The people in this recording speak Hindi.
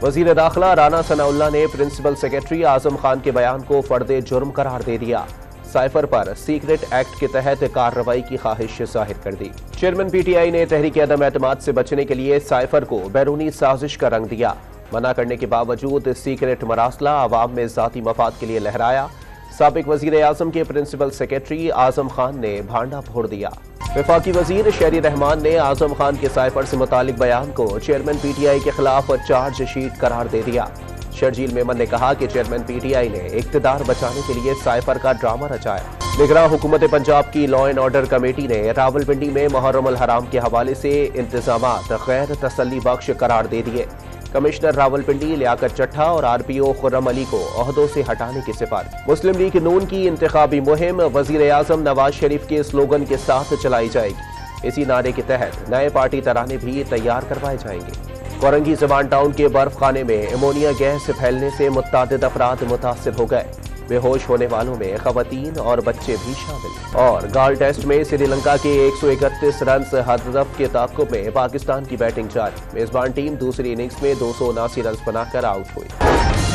वजीर दाखिला राना सनाउल्लाह ने प्रिंसिपल सेक्रेटरी आजम खान के बयान को फर्दे जुर्म करार दे दिया। साइफर पर सीक्रेट एक्ट के तहत कार्रवाई की ख्वाहिश जाहिर कर दी। चेयरमैन पीटीआई ने तहरीक अदम एतमाद से बचने के लिए साइफर को बैरूनी साजिश का रंग दिया। मना करने के बावजूद सीक्रेट मरासला अवाम में जाती मफाद के लिए लहराया। साबिक वजीर आजम के प्रिंसिपल सेक्रेटरी आजम खान ने भांडा फोड़ दिया। वफाकी वजीर शहरी रहमान ने आजम खान के साइफर से मुतालिक बयान को चेयरमैन पीटीआई के खिलाफ चार्जशीट करार दे दिया। शर्जील मेमन ने कहा कि चेयरमैन पीटीआई ने इक़्तिदार बचाने के लिए साइफर का ड्रामा रचाया। निगरान हुकूमत पंजाब की लॉ एंड ऑर्डर कमेटी ने रावलपिंडी में मुहर्रम अल हराम के हवाले से इंतजामात गैर तसल्ली बख्श करार दे दिए। कमिश्नर रावलपिंडी लियाकत चट्ठा और आरपीओ खुर्रम अली को ओहदों से हटाने की सिफारिश। मुस्लिम लीग नून की इंतखाबी मुहिम वजीर आजम नवाज शरीफ के स्लोगन के साथ चलाई जाएगी। इसी नारे के तहत नए पार्टी तराने भी तैयार करवाए जाएंगे। कोरंगी जबान टाउन के बर्फ खाने में अमोनिया गैस फैलने से मुत्तादिद अफराद मुतासिर हो गए। बेहोश होने वालों में खवातीन और बच्चे भी शामिल। और गाल टेस्ट में श्रीलंका के 131 रन हदफ के ताक़ुब में पाकिस्तान की बैटिंग जारी। मेजबान टीम दूसरी इनिंग्स में 279 रन बनाकर आउट हुई।